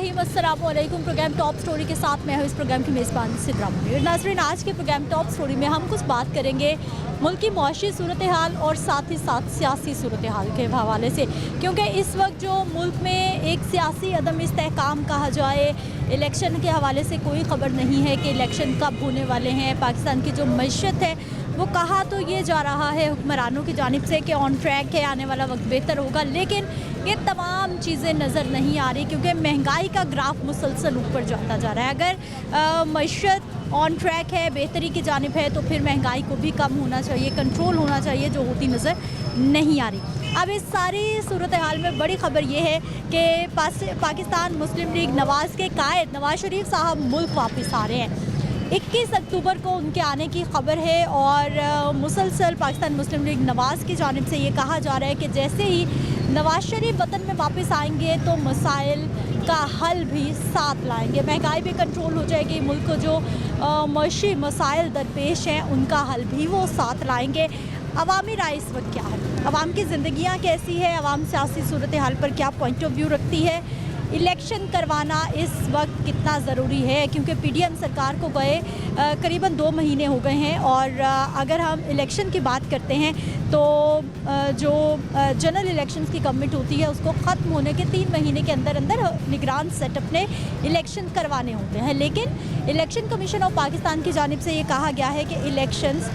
रहीम, अस्सलाम वालेकुम। Programme top story के साथ मैं हूँ इस प्रोग्राम की मेज़बान सिद्रा मुनीर। नाज़रीन, आज के प्रोग्राम टॉप स्टोरी में हम कुछ बात करेंगे मुल्क की मुआशी सूरत हाल और साथ ही साथ सियासी सूरत हाल के हवाले से, क्योंकि इस वक्त जो मुल्क में एक सियासी अदम इस्तेहकाम कहा जाए, इलेक्शन के हवाले से कोई ख़बर नहीं है कि इलेक्शन कब होने वाले हैं। पाकिस्तान की जो मईशत है वो कहा तो ये जा रहा है हुक्मरानों की जानिब से कि ऑन ट्रैक है, आने वाला वक्त बेहतर होगा, लेकिन ये तमाम चीज़ें नज़र नहीं आ रही क्योंकि महंगाई का ग्राफ मुसलसल ऊपर जाता जा रहा है। अगर मईशत ऑन ट्रैक है, बेहतरी की जानिब है, तो फिर महंगाई को भी कम होना चाहिए, कंट्रोल होना चाहिए, जो होती नज़र नहीं आ रही। अब इस सारी सूरत हाल में बड़ी ख़बर ये है कि पाकिस्तान मुस्लिम लीग नवाज़ के कायद नवाज़ शरीफ साहब मुल्क वापस आ रहे हैं। 21 अक्टूबर को उनके आने की खबर है और मुसलसल पाकिस्तान मुस्लिम लीग नवाज़ की जानिब से ये कहा जा रहा है कि जैसे ही नवाज़ शरीफ वतन में वापस आएंगे तो मसाइल का हल भी साथ लाएंगे, महंगाई भी कंट्रोल हो जाएगी, मुल्क को जो मशी मसाइल दरपेश हैं उनका हल भी वो साथ लाएंगे। अवामी राय इस वक्त क्या है, अवाम की ज़िंदगियाँ कैसी है, अवाम सियासी सूरत हाल पर क्या पॉइंट ऑफ व्यू रखती है, इलेक्शन करवाना इस वक्त कितना ज़रूरी है, क्योंकि पीडीएम सरकार को गए करीबन 2 महीने हो गए हैं। और अगर हम इलेक्शन की बात करते हैं तो जो जनरल इलेक्शंस की कमिट होती है उसको ख़त्म होने के 3 महीने के अंदर अंदर निगरान सेटअप ने इलेक्शन करवाने होते हैं, लेकिन इलेक्शन कमीशन ऑफ पाकिस्तान की जानिब से ये कहा गया है कि इलेक्शंस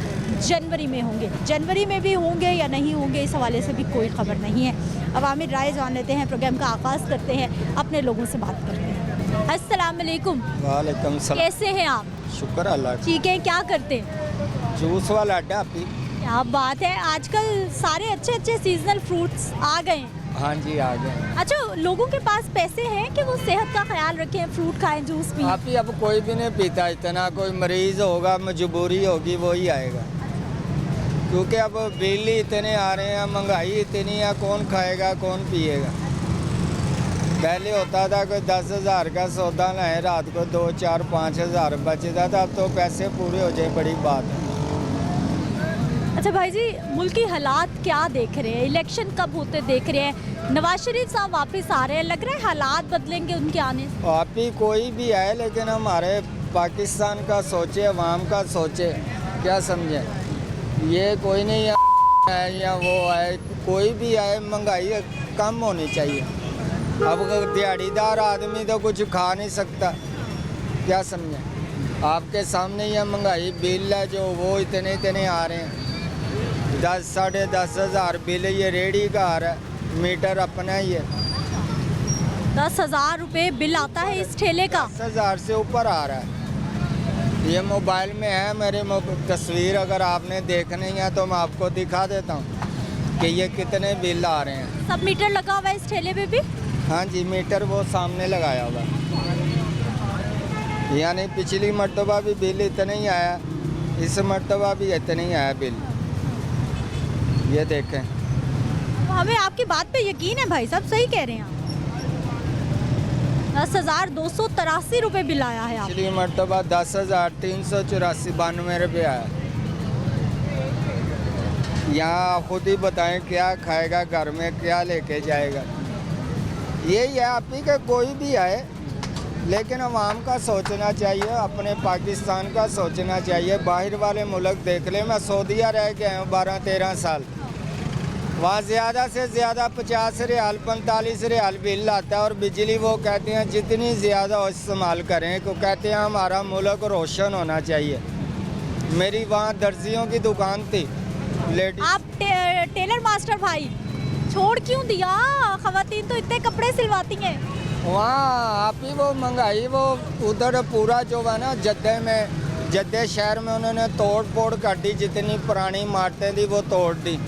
जनवरी में होंगे। जनवरी में भी होंगे या नहीं होंगे, इस हवाले से भी कोई ख़बर नहीं है। अवामी राय जान लेते हैं, प्रोग्राम का आगाज़ करते हैं, अपने लोगों से बात करते हैं। अस्सलाम वालेकुम। वालेकुम सलाम। कैसे हैं आप? शुक्र अल्लाह। ठीक है, क्या करते हैं? जूस वाला अड्डा आपकी। क्या बात है, आजकल सारे अच्छे अच्छे सीजनल फ्रूट्स आ गए हैं। हाँ जी, आ गए। अच्छा, लोगों के पास पैसे हैं कि वो सेहत का ख्याल रखें, फ्रूट खाएं, जूस पिएं? आप ही अब कोई भी नहीं पीता, इतना कोई मरीज़ होगा, मजबूरी होगी वही आएगा, क्योंकि अब बिजली इतने आ रहे हैं, महंगाई इतनी है, कौन खाएगा कौन पिएगा। पहले होता था कोई 10,000 का सौदा लाए, रात को 2, 4, 5,000 बचता था, अब तो पैसे पूरे हो जाए बड़ी बात है। अच्छा भाई जी, मुल्की हालात क्या देख रहे हैं, इलेक्शन कब होते देख रहे हैं, नवाज शरीफ साहब वापस आ रहे हैं, लग रहा है हालात बदलेंगे उनके आने से? आप ही कोई भी आए, लेकिन हमारे पाकिस्तान का सोचे, अवाम का सोचे, क्या समझे। ये कोई नहीं है या वो आए, कोई भी आए, महंगाई कम होनी चाहिए। अब दिहाड़ीदार आदमी तो कुछ खा नहीं सकता, क्या समझे। आपके सामने ये महंगाई बिल है जो वो इतने इतने आ रहे हैं, 10 साढ़े 10,000 बिल, ये रेडी का आ रहा है, मीटर अपना ही है। 10,000 रुपये बिल आता है इस ठेले का? 10,000 से ऊपर आ रहा है। ये मोबाइल में है मेरे तस्वीर, अगर आपने देखनी है तो मैं आपको दिखा देता हूँ कि ये कितने बिल आ रहे हैं। सब मीटर लगा हुआ है इस ठेले पे भी? हाँ जी, मीटर वो सामने लगाया हुआ, यानी पिछली मरतबा भी बिल इतना ही आया, इस मरतबा भी इतना ही आया बिल, ये देखें। हमें आपकी बात पे यकीन है भाई साहब, सही कह रहे हैं आप। 10,283 रुपये बिल आया है। पिछली मरतबा 10,394 रुपये आया। यहाँ खुद ही बताएं क्या खाएगा, घर में क्या लेके जाएगा। यही है आप ही के, कोई भी आए, लेकिन अवाम का सोचना चाहिए, अपने पाकिस्तान का सोचना चाहिए। बाहर वाले मुल्क देख ले, मैं सऊदीया रह के आया हूँ 12-13 साल, वहाँ ज़्यादा से ज़्यादा 50 रियाल 45 रियाल बिल आता है, और बिजली वो कहते हैं जितनी ज़्यादा इस्तेमाल करें, को कहते हैं हमारा मुल्क रोशन होना चाहिए। मेरी वहाँ दर्जियों की दुकान थी, लेडीज। आप टेलर मास्टर भाई छोड़ क्यों दिया? ख़वातीन तो इतने कपड़े सिलवाती हैं। वहाँ आप ही वो महंगाई, वो उधर पूरा जो है ना जद्दे शहर में उन्होंने तोड़ फोड़ कर दी, जितनी पुरानी इमारतें थी वो तोड़ दी,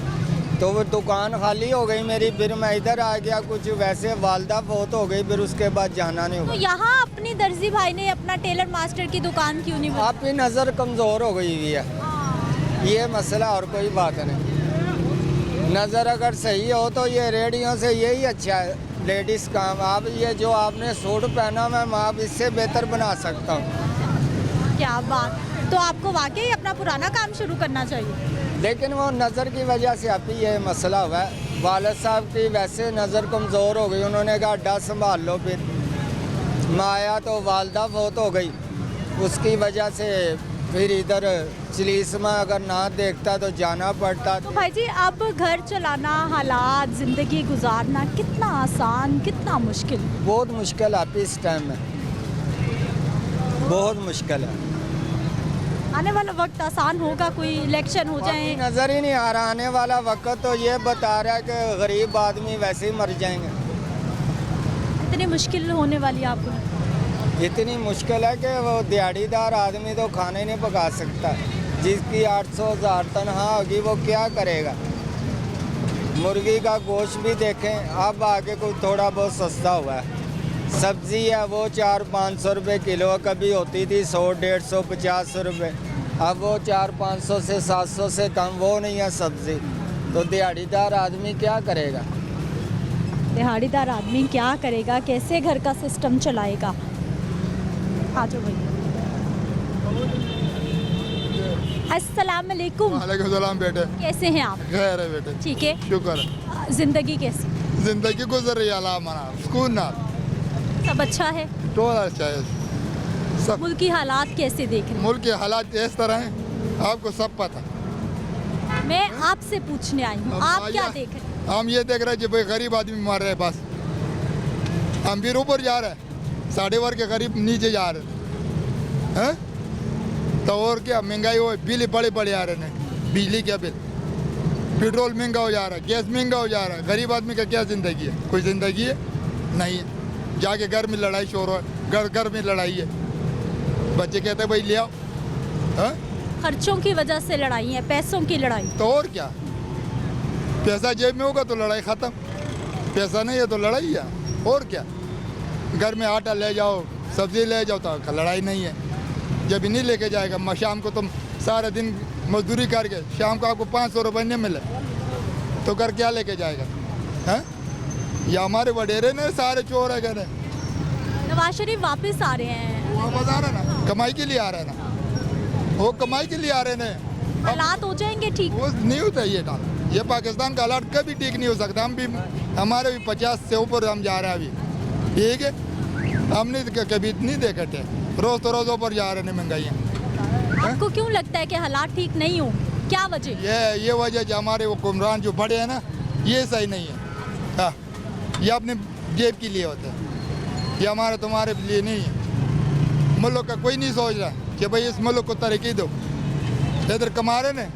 तो वो दुकान खाली हो गई मेरी। फिर मैं इधर आ गया, कुछ वैसे वालदा बहुत हो गई, फिर उसके बाद जाना नहीं हुआ। तो यहाँ अपनी दर्जी भाई ने अपना टेलर मास्टर की दुकान क्यों नहीं? आप ही नज़र कमज़ोर हो गई हुई है, ये मसला, और कोई बात नहीं। नज़र अगर सही हो तो ये रेडियो से यही अच्छा है, लेडीज़ काम। आप ये जो आपने सूट पहना, मैं आप इससे बेहतर बना सकता हूँ। क्या बात, तो आपको वाकई अपना पुराना काम शुरू करना चाहिए। लेकिन वो नज़र की वजह से आप ही ये मसला हुआ है। वालिद साहब की वैसे नज़र कमज़ोर हो गई, उन्होंने कहा अड्डा संभाल लो, फिर माया तो वालदा बहुत हो गई, उसकी वजह से फिर इधर चिलीसमा अगर ना देखता तो जाना पड़ता। तो भाई जी अब घर चलाना, हालात, ज़िंदगी गुजारना कितना आसान, कितना मुश्किल? बहुत मुश्किल है इस टाइम में, बहुत मुश्किल है। आने वाला वक्त आसान होगा? कोई इलेक्शन हो जाए? नज़र ही नहीं आ रहा आने वाला वक्त, तो ये बता रहा है कि गरीब आदमी वैसे ही मर जाएंगे। इतनी मुश्किल होने वाली है आपको? इतनी मुश्किल है कि वो दिहाड़ीदार आदमी तो खाना ही नहीं पका सकता। जिसकी 800,000 तनख्वाह होगी वो क्या करेगा? मुर्गी का गोश्त भी देखें, अब आगे कोई थोड़ा बहुत सस्ता हुआ है। सब्ज़ी है वो 400-500 रुपये किलो, कभी होती थी 100, 150, 50 रुपये। अब वो 400-500 से 700 से कम वो नहीं है सब्ज़ी। तो दिहाड़ीदार आदमी क्या करेगा? दिहाड़ीदार आदमी क्या करेगा? कैसे घर का सिस्टम चलाएगा? आ जाओ भाई। अस्सलाम वालेकुम। वालेकुम सलाम बेटे। कैसे हैं आप? खैर है बेटे, ठीक है। शुक्र है। जिंदगी कैसी? जिंदगी गुजर रही है, अल्लाह मना सुकून ना, सब अच्छा है? तो अच्छा है। सब मुल्क की हालात कैसे देख रहे मुल्क के हालात इस तरह हैं, आपको सब पता। हैं? मैं आपसे पूछने आई हूँ, आप क्या देख रहे हैं? हम ये देख रहे हैं कि भाई गरीब आदमी मर रहे हैं बस। हम भी ऊपर जा रहे हैं, साढ़े वर्ग के गरीब नीचे जा रहे हैं। तो और क्या महंगाई हो, बिल बड़े बड़े आ रहे हैं, बिजली का बिल, पेट्रोल महंगा हो जा रहा है, गैस महंगा हो जा रहा है। गरीब आदमी का क्या ज़िंदगी है? कोई ज़िंदगी है नहीं है। जाके घर में लड़ाई शोर हो, घर में लड़ाई है। बच्चे कहते हैं भाई ले आओ। खर्चों की वजह से लड़ाई है, पैसों की लड़ाई। तो और क्या, पैसा जेब में होगा तो लड़ाई ख़त्म, पैसा नहीं है तो लड़ाई है। और क्या, घर में आटा ले जाओ, सब्ज़ी ले जाओ तो लड़ाई नहीं है। जब नहीं लेके जाएगा, शाम को तुम सारा दिन मजदूरी करके शाम को आपको 500 रुपये नहीं मिले तो घर क्या लेके जाएगा? हैं? या हमारे वडेरे ने सारे चोर है कहने। नवाज शरीफ वापस आ रहे हैं, वापस आ रहे ना, कमाई के लिए आ रहे ना, वो कमाई के लिए आ रहे हैं। हालात हो जाएंगे ठीक? वो नहीं होता ये डाल, ये पाकिस्तान का हालात कभी ठीक नहीं हो सकता। हम भी, हमारे भी 50 से ऊपर हम जा रहे हैं अभी, ठीक है। हमने कभी नहीं देखे थे, रोज़ तो रोज़ ऊपर जा रहे हैं महंगाइयाँ। आपको क्यों लगता है कि हालात ठीक नहीं हो? क्या वजह? ये वजह जो हमारे वो हुक्मरान जो बड़े हैं ना, ये सही नहीं है। हाँ, ये अपने जेब के लिए होता है, ये हमारे तुम्हारे लिए नहीं है। मुल्क का कोई नहीं सोच रहा कि भाई इस मुल्क को तरक्की दो। इधर कमा रहे ने,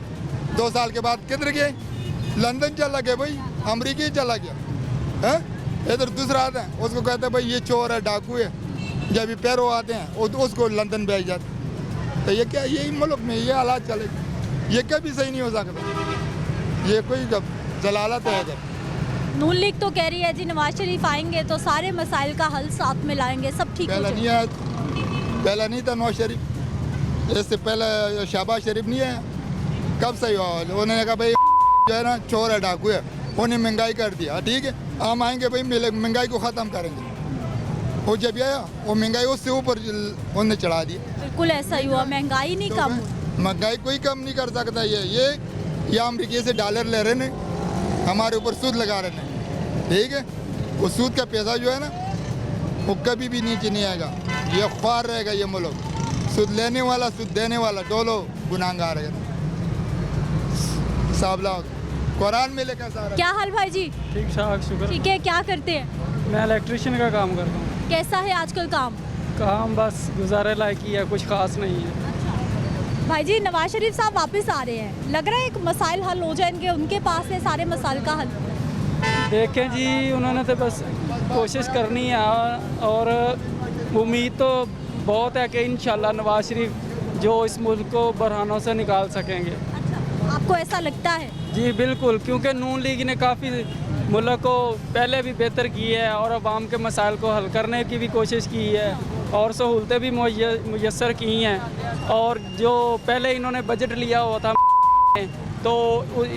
2 साल के बाद किधर गए? लंदन चला गया भाई, अमरीका चला गया। हैं? इधर दूसरा आता है, उसको कहते हैं भाई ये चोर है, डाकू है। जब ये पैरों आते हैं उसको लंदन भेज जाते। तो ये क्या, यही मुल्क में ये हालात चलेगा? ये कभी सही नहीं हो सकता। ये कोई जलालत है इधर। नून लीग तो कह रही है जी नवाज शरीफ आएंगे तो सारे मसाइल का हल साथ में लाएंगे, सब ठीक हो पहला नहीं जाएगा। आया, पहला नहीं था नवाज शरीफ, इससे पहले शहबाज शरीफ नहीं आया। कब सही हुआ? उन्होंने कहा भाई जो है ना चोर है, डाकू है, उन्हें महंगाई कर दिया। ठीक है, हम आएंगे भाई महंगाई को ख़त्म करेंगे। वो जब आया वो महंगाई उससे ऊपर उन्हें चढ़ा दी। बिल्कुल ऐसा ही हुआ, महंगाई नहीं तो कम हुई। महंगाई कोई कम नहीं कर सकता। ये अमरीका से डॉलर ले रहे हैं, हमारे ऊपर सूद लगा रहे हैं। ठीक है, वो सूद का पैसा जो है ना वो कभी भी नीचे नहीं आएगा। ये ख्वार रहेगा ये मुल्क, सूद लेने वाला सूद देने वाला दोनों गुनाहगार है। साबला कुरान में लिखा सारा। क्या हाल भाई जी? ठीक ठाक, शुक्र। ठीक है, क्या करते हैं? मैं इलेक्ट्रिशियन का काम करता हूँ। कैसा है आजकल काम? काम बस गुजारे लायक ही है, कुछ खास नहीं है। भाई जी नवाज शरीफ साहब वापस आ रहे हैं, लग रहा है एक मसाइल हल हो जाएंगे, उनके पास है सारे मसाइल का हल। देखें जी, उन्होंने तो बस कोशिश करनी है और उम्मीद तो बहुत है कि इंशाल्लाह नवाज शरीफ जो इस मुल्क को बरहानों से निकाल सकेंगे। अच्छा, आपको ऐसा लगता है? जी बिल्कुल, क्योंकि नून लीग ने काफ़ी मुल्क को पहले भी बेहतर की है और अवाम के मसाइल को हल करने की भी कोशिश की है और सहूलतें भी मुयस्सर की हैं। और जो पहले इन्होंने बजट लिया हुआ था तो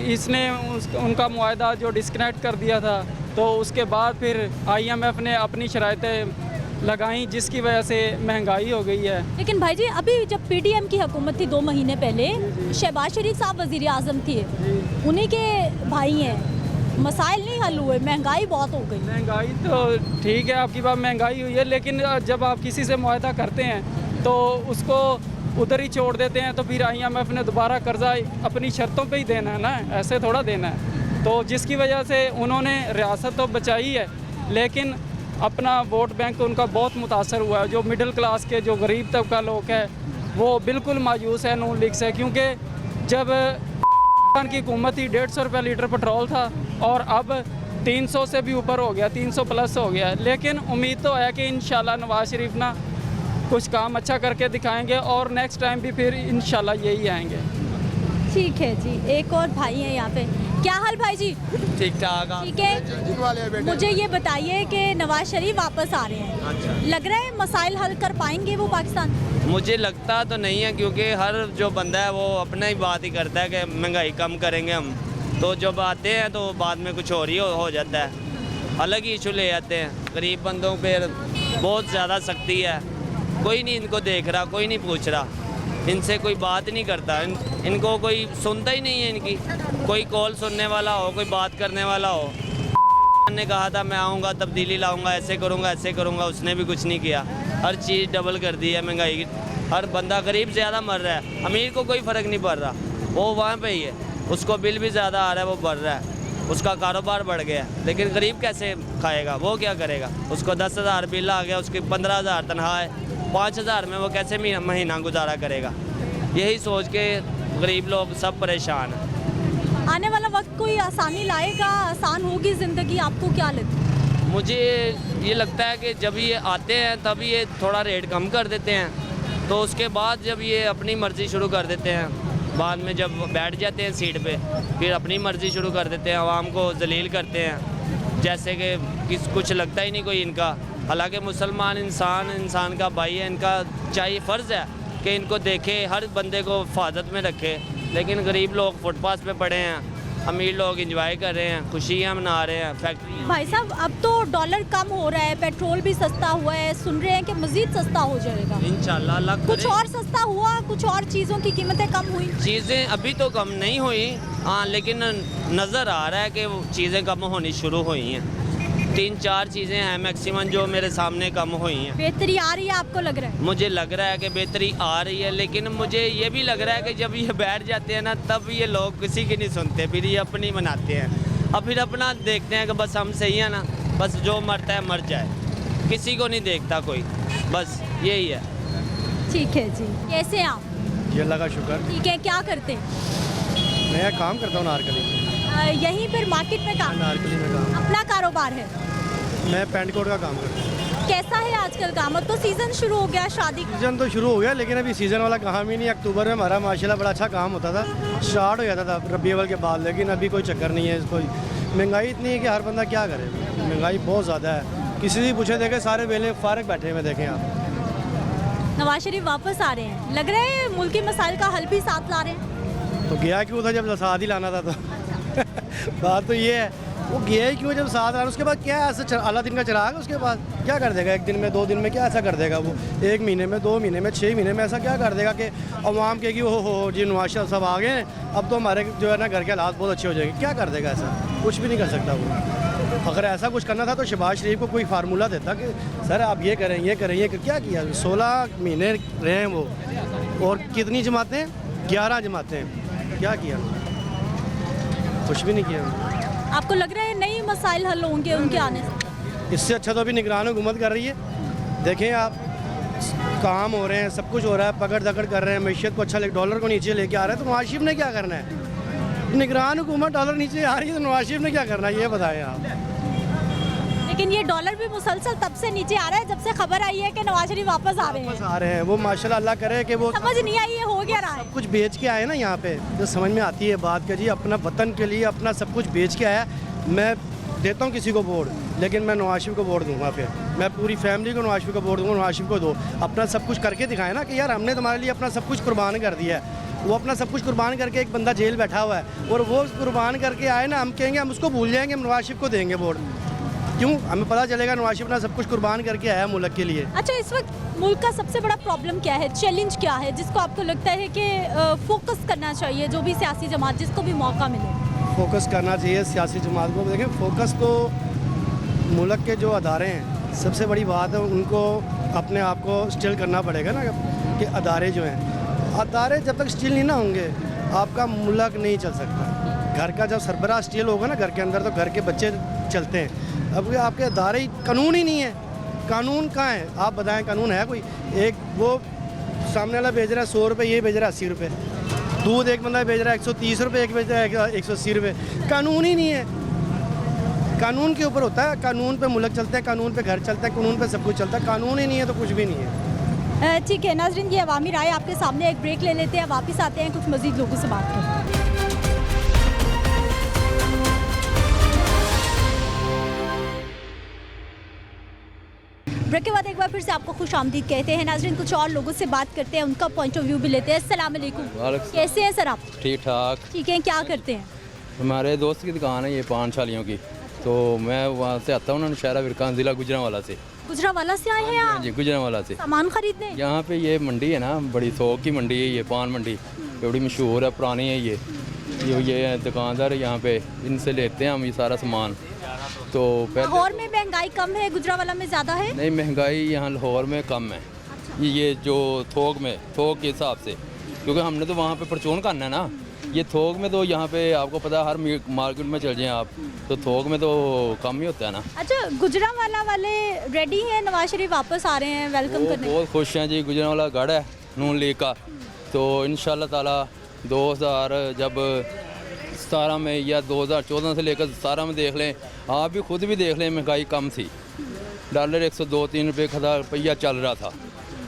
इसने उनका मुआहदा जो डिस्कनेक्ट कर दिया था, तो उसके बाद फिर IMF ने अपनी शराइतें लगाई जिसकी वजह से महंगाई हो गई है। लेकिन भाई जी अभी जब PDM की हुकूमत थी 2 महीने पहले, शहबाज शरीफ साहब वज़ीर आज़म थे, उन्हीं के भाई हैं, मसाइल नहीं हल हुए, महंगाई बहुत हो गई। महंगाई तो ठीक है, आपकी बात महंगाई हुई है, लेकिन जब आप किसी से मुआहदा करते हैं तो उसको उधर ही छोड़ देते हैं, तो फिर IMF ने दोबारा कर्जा अपनी शर्तों पे ही देना है ना, ऐसे थोड़ा देना है। तो जिसकी वजह से उन्होंने रियासत तो बचाई है, लेकिन अपना वोट बैंक उनका बहुत मुतासर हुआ है। जो मिडिल क्लास के, जो गरीब तबका लोग है, वो बिल्कुल मायूस है नून लीग से, क्योंकि जब की हुकूमत थी 150 रुपये लीटर पेट्रोल था और अब 300 से भी ऊपर हो गया, 300 प्लस हो गया। लेकिन उम्मीद तो है कि इंशाल्लाह नवाज शरीफ ना कुछ काम अच्छा करके दिखाएंगे और नेक्स्ट टाइम भी फिर इंशाल्लाह यही आएंगे। ठीक है जी, एक और भाई हैं यहाँ पे। क्या हाल भाई जी? ठीक ठाक। ठीक है, मुझे ये बताइए कि नवाज शरीफ वापस आ रहे हैं, अच्छा, लग रहा है मसाइल हल कर पाएंगे वो पाकिस्तान? मुझे लगता तो नहीं है, क्योंकि हर जो बंदा है वो अपना ही बात ही करता है कि महंगाई कम करेंगे हम, तो जब आते हैं तो बाद में कुछ और ही हो जाता है, अलग ही इशू ले आते हैं। गरीब बंदों पे बहुत ज़्यादा सख्ती है, कोई नहीं इनको देख रहा, कोई नहीं पूछ रहा, इनसे कोई बात नहीं करता, इनको कोई सुनता ही नहीं है। इनकी कोई कॉल सुनने वाला हो, कोई बात करने वाला हो। ने कहा था मैं आऊँगा, तब्दीली लाऊंगा, ऐसे करूँगा, ऐसे करूँगा, उसने भी कुछ नहीं किया। हर चीज़ डबल कर दी है महंगाई की। हर बंदा, गरीब ज़्यादा मर रहा है, अमीर को कोई फ़र्क नहीं पड़ रहा, वो वहाँ पे ही है, उसको बिल भी ज़्यादा आ रहा है, वो बढ़ रहा है, उसका कारोबार बढ़ गया। लेकिन गरीब कैसे खाएगा, वो क्या करेगा? उसको 10,000 बिल आ गया, उसकी 15,000 तनख्वाह है, 5,000 में वो कैसे महीना गुजारा करेगा? यही सोच के गरीब लोग सब परेशान हैं। आने वाला वक्त कोई आसानी लाएगा, आसान होगी ज़िंदगी, आपको क्या लगता है? मुझे ये लगता है कि जब ये आते हैं तब ये थोड़ा रेट कम कर देते हैं, तो उसके बाद जब ये अपनी मर्ज़ी शुरू कर देते हैं, बाद में जब बैठ जाते हैं सीट पे, फिर अपनी मर्ज़ी शुरू कर देते हैं, आवाम को जलील करते हैं, जैसे कि कुछ लगता ही नहीं कोई इनका। हालांकि मुसलमान इंसान का भाई है, इनका चाहिए फ़र्ज़ है कि इनको देखे, हर बंदे को हिफाजत में रखे। लेकिन गरीब लोग फुटपाथ पे पड़े हैं, अमीर लोग एंजॉय कर रहे हैं, खुशियाँ मना रहे हैं। फैक्ट्री भाई साहब, अब तो डॉलर कम हो रहा है, पेट्रोल भी सस्ता हुआ है, सुन रहे हैं कि मज़ीद सस्ता हो जाएगा। इंशाल्लाह अल्लाह कुछ करे। और सस्ता हुआ, कुछ और चीज़ों की कीमतें कम हुई? चीज़ें अभी तो कम नहीं हुई, हाँ, लेकिन नज़र आ रहा है कि वो चीज़ें कम होनी शुरू हुई हैं। 3-4 चीज़ें हैं मैक्सिमम जो मेरे सामने कम हुई हैं। बेहतरी आ रही है आपको लग रहा है? मुझे लग रहा है कि बेहतरी आ रही है, लेकिन मुझे ये भी लग रहा है कि जब ये बैठ जाते हैं ना, तब ये लोग किसी की नहीं सुनते, फिर ये अपनी बनाते हैं, अब फिर अपना देखते हैं कि बस हम सही है ना, बस जो मरता है मर जाए, किसी को नहीं देखता कोई, बस यही है। ठीक है जी, कैसे हैं आप? जी अल्लाह का शुक्र। ठीक है, क्या करते हैं? मैं काम करता हूँ नारकली में। यहीं पर मार्केट में काम? नारकली में काम। अपना कारोबार है? मैं पेंट कोट का काम करता हूँ। कैसा है आजकल काम? अब तो सीज़न शुरू हो गया शादी का। सीज़न तो शुरू हो गया, लेकिन अभी सीज़न वाला काम ही नहीं। अक्टूबर में हमारा माशाल्लाह बड़ा अच्छा काम होता था, स्टार्ट हो जाता था रबी अव्वल के बाद, लेकिन अभी कोई चक्कर नहीं है। इसको महंगाई इतनी है कि हर बंदा क्या करे, महंगाई बहुत ज़्यादा है। किसी भी पूछे देखें, सारे वेले फारग बैठे हुए देखें आप। नवाज शरीफ वापस आ रहे हैं, लग रहा है मुल्क के मसाइल का हल भी साथ ला रहे हैं। तो गया क्यों था जब साथ ही लाना था? तो बात तो ये है, वो गया ही क्यों जब साथ आना? उसके बाद क्या ऐसा अल्लाह दिन का चिराग है, उसके बाद क्या कर देगा? 1 दिन में, 2 दिन में क्या ऐसा कर देगा वो? 1 महीने में, 2 महीने में, 6 महीने में ऐसा क्या कर देगा कि अवाम कहेगी हो जी नवाज शरीफ साहब आ गए हैं, अब तो हमारे जो है ना घर के हालात बहुत अच्छे हो जाएंगे? क्या कर देगा? ऐसा कुछ भी नहीं कर सकता वो। अगर ऐसा कुछ करना था तो शहबाज शरीफ को कोई फार्मूला देता कि सर आप ये करें, ये करें, ये क्या किया? 16 महीने रहे हैं वो, और कितनी जमातें? 11 जमातें। क्या किया? कुछ भी नहीं किया। आपको लग रहा है नई मसाइल हल होंगे उनके आने से? इससे अच्छा तो अभी निगरान हुकूमत कर रही है। देखें आप, काम हो रहे हैं, सब कुछ हो रहा है, पकड़ दकड़ कर रहे हैं, मैशियत को अच्छा डॉलर को नीचे लेके आ रहा है, तो नवाज शरीफ ने क्या करना है? निगरान हुकूमत डॉलर नीचे आ रही है तो नवाज शरीफ ने क्या करना है, ये बताएं आप। लेकिन ये डॉलर भी मुसलसल तब से नीचे आ रहा है जब से खबर आई है कि नवाज शरीफ वापस आ रहे हैं। आ रहे हैं वो, माशाल्लाह अल्लाह करे कि वो समझ नहीं आई ये हो गया रहा है। कुछ बेच के आए ना यहाँ पे, तो समझ में आती है बात का जी, अपना वतन के लिए अपना सब कुछ बेच के आया। मैं देता हूँ किसी को वोट, लेकिन मैं नवाज शरीफ को वोट दूंगा, फिर मैं पूरी फैमिली को नवाज शरीफ को वोट दूंगा। नवाज शरीफ को दो, अपना सब कुछ करके दिखाए ना कि यार हमने तुम्हारे लिए अपना सब कुछ कुर्बान कर दिया है। वो अपना सब कुछ कुर्बान करके, एक बंदा जेल बैठा हुआ है और वो कुर्बान करके आए ना, हम कहेंगे हम उसको भूल जाएंगे, हम नवाज शरीफ को देंगे वोट? क्यों? हमें पता चलेगा नवाज शरीफ अपना सब कुछ कुर्बान करके आया मुल्क के लिए। अच्छा, इस वक्त मुल्क का सबसे बड़ा प्रॉब्लम क्या है, चैलेंज क्या है जिसको आपको लगता है कि फोकस करना चाहिए जो भी सियासी जमात जिसको भी मौका मिले? फोकस करना चाहिए सियासी जमात को। देखें, फोकस तो मुल्क के जो अदारे हैं, सबसे बड़ी बात है उनको अपने आप को स्टिल करना पड़ेगा ना, कि अदारे जो हैं, अदारे जब तक स्टिल नहीं ना होंगे आपका मुल्क नहीं चल सकता। घर का जब सरबराह स्टिल होगा ना घर के अंदर, तो घर के बच्चे चलते हैं। अब आपके अदारे कानून ही नहीं है, कानून कहाँ है? आप बताएं, कानून है कोई? एक वो सामने वाला भेज रहा है 100 रुपये, ये भेज रहा है 80 रुपये। दूध एक बंदा भेज रहा है 130 रुपये, एक भेज रहा है 180 रुपये। कानून ही नहीं है। कानून के ऊपर होता है, कानून पे मुल्क चलते हैं, कानून पे घर चलता है, कानून पे सब कुछ चलता है। कानून ही नहीं है तो कुछ भी नहीं है। ठीक है नाज़रीन, ये अवामी राय आपके सामने। एक ब्रेक ले लेते हैं, वापस आते हैं, कुछ मज़ीद लोगों से बात करते हैं। ब्रेक के बाद एक बार फिर से आपको खुश आमदीद कहते हैं नाज़रीन। कुछ और लोगों से बात करते हैं, उनका पॉइंट ऑफ व्यू भी लेते हैं। अस्सलाम वालेकुम, कैसे हैं सर आप? ठीक ठाक। ठीक है, क्या करते हैं? हमारे दोस्त की दुकान है ये पान शालियों की, तो मैं वहाँ से आता हूँ ना, शहरा विरकान ज़िला गुजरांवाला से। गुजरांवाला से आए हैं आप? जी, गुजरांवाला से सामान खरीदने। यहाँ पे ये मंडी है ना, बड़ी थोक की मंडी है ये, पान मंडी बड़ी मशहूर है, पुरानी है ये दुकानदार यहाँ पे, इनसे लेते हैं हम ये सारा सामान। तो लाहौर में महंगाई कम है, गुजरांवाला में ज़्यादा है? नहीं, महंगाई यहाँ लाहौर में कम है। ये जो थोक के हिसाब से, क्योंकि हमने तो वहाँ पे परचून करना है ना। ये थोक में तो यहाँ पे आपको पता है, हर मार्केट में चल जाएं आप, तो थोक में तो कम ही होता है ना। अच्छा, गुजरांवाला वाले रेडी हैं? नवाज शरीफ वापस आ रहे हैं वेलकम करने? बहुत खुश हैं जी। गुजरांवाला गढ़ है नून लीग का, तो इंशाल्लाह ताला 2017 में या 2014 से लेकर 17 में देख लें, आप भी खुद भी देख लें, महंगाई कम थी। डॉलर 102-3 रुपये का रुपया चल रहा था।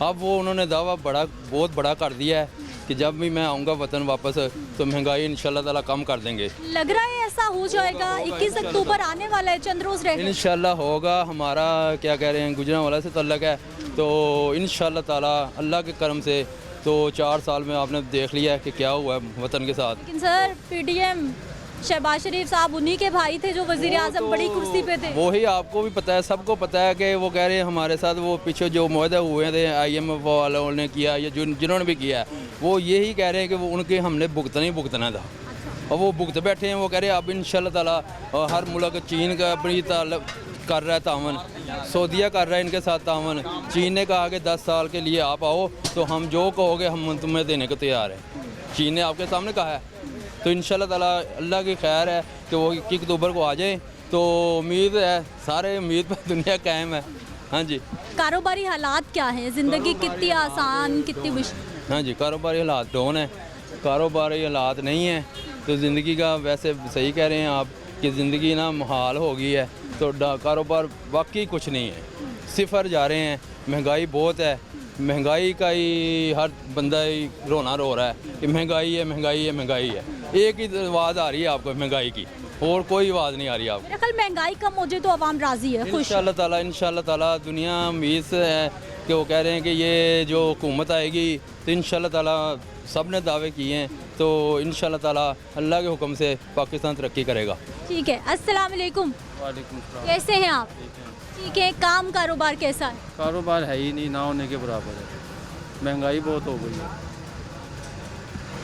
अब वो उन्होंने दावा बहुत बड़ा कर दिया है कि जब भी मैं आऊँगा वतन वापस, तो महंगाई इंशाल्लाह ताला कम कर देंगे। लग रहा है ऐसा हो जाएगा? 21 अक्टूबर आने वाला है, चंद रोज रह गए। इंशाल्लाह होगा। हमारा क्या कह रहे हैं, गुजरांवाला से तल्लक है, तो इंशाल्लाह ताला अल्लाह के करम से तो 4 साल में आपने देख लिया है कि क्या हुआ है वतन के साथ। लेकिन सर, पीडीएम शहबाज शरीफ साहब उन्हीं के भाई थे जो वजीर आजम बड़ी कुर्सी पे थे। वही आपको भी पता है, सबको पता है कि वो कह रहे हैं हमारे साथ वो पीछे जो मुआहदे हुए थे IMF वालों ने किया, या जिन्होंने भी किया, वो यही कह रहे हैं कि वो उनके हमने भुगतना था, और वो भुगत बैठे हैं। वो कह रहे हैं अब इंशाल्लाह ताला हर मुल्क, चीन का अपनी कर रहा है तावन, सऊदीया कर रहा है इनके साथ तावन। चीन ने कहा कि 10 साल के लिए आप आओ, तो हम जो कहोगे हम तुम्हें देने को तैयार हैं। चीन ने आपके सामने कहा है। तो इंशाल्लाह ताला अल्लाह की खैर है कि वो 21 अक्टूबर को आ जाए, तो उम्मीद है, सारे उम्मीद पर दुनिया कायम है। हाँ जी। कारोबारी हालात क्या हैं? ज़िंदगी कितनी आसान, कितनी मुश्किल? हाँ जी, कारोबारी हालात डाउन है। कारोबारी हालात नहीं है तो ज़िंदगी का, वैसे सही कह रहे हैं आप कि ज़िंदगी ना मुहाल हो गई है, तो कारोबार वाकई कुछ नहीं है, सिफर जा रहे हैं। महंगाई बहुत है, महंगाई का ही हर बंदा ही रोना रो रहा है कि महंगाई है, महंगाई है, महंगाई है। एक ही आवाज़ आ रही है आपको महंगाई की, और कोई आवाज़ नहीं आ रही आपको। मेरा ख्याल महंगाई कम हो जाए तो आवाम राजी है, खुश। इंशाल्लाह ताला दुनिया उम्मीद से है कि वो कह रहे हैं कि ये जो हुकूमत आएगी, तो इंशाल्लाह ताला सब ने दावे किए हैं, तो इंशाल्लाह ताला अल्लाह के हुक्म से पाकिस्तान तरक्की करेगा। ठीक है, अस्सलाम वालेकुम। वालेकुम सलाम। कैसे हैं आप? ठीक है, काम कारोबार कैसा है? कारोबार है ही नहीं, ना होने के बराबर है। महंगाई बहुत हो गई है।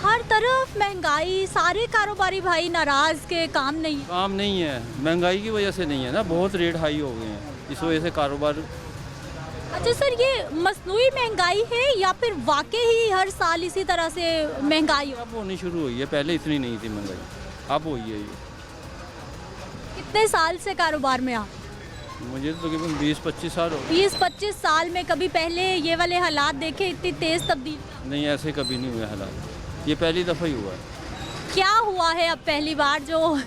हर तरफ महंगाई, सारे कारोबारी भाई नाराज के काम नहीं है। काम नहीं है, महंगाई की वजह से नहीं है ना, बहुत रेट हाई हो गए हैं, इस वजह से कारोबार। अच्छा सर, ये मसनूई महंगाई है या फिर वाकई ही हर साल इसी तरह से महंगाई हो? अब होनी शुरू हुई है, पहले इतनी नहीं थी महंगाई, अब हुई है ये। कितने साल से कारोबार में आप? मुझे तो तकरीबन 20-25 साल हो गए। 20-25 साल में कभी पहले ये वाले हालात देखे, इतनी तेज़ तब्दीली? नहीं, ऐसे कभी नहीं हुए हालात, ये पहली दफ़ा ही हुआ है। क्या हुआ है अब पहली बार जो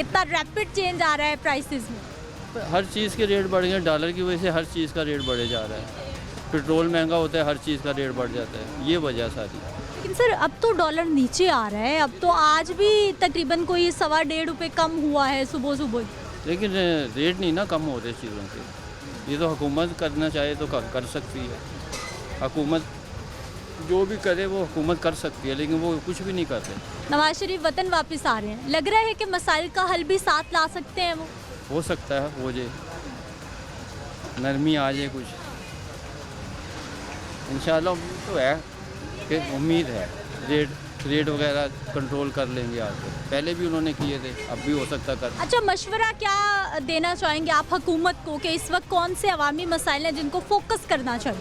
इतना रैपिड चेंज आ रहा है प्राइसेस में? हर चीज़ के रेट बढ़ गए, डॉलर की वजह से हर चीज़ का रेट बढ़े जा रहा है। पेट्रोल महंगा होता है, हर चीज़ का रेट बढ़ जाता है, ये वजह सारी। लेकिन सर, अब तो डॉलर नीचे आ रहा है, अब तो आज भी तकरीबन कोई 1.25 रुपये कम हुआ है सुबह सुबह। लेकिन रेट नहीं ना कम होते चीज़ों के, ये तो हुकूमत करना चाहे तो कर सकती है। हुकूमत जो भी करे वो हुकूमत कर सकती है, लेकिन वो कुछ भी नहीं करते। नवाज शरीफ वतन वापस आ रहे हैं, लग रहा है कि मसाइल का हल भी साथ ला सकते हैं वो? हो सकता है हो जाए, नरमी आ जाए कुछ, इंशाल्लाह। तो है कि उम्मीद है रेट रेट वगैरह कंट्रोल कर लेंगे आगे। पहले भी उन्होंने किए थे, अब भी हो सकता कर। अच्छा, मशवरा क्या देना चाहेंगे आप हुकूमत को कि इस वक्त कौन से अवामी मसाइल हैं जिनको फोकस करना चाहिए?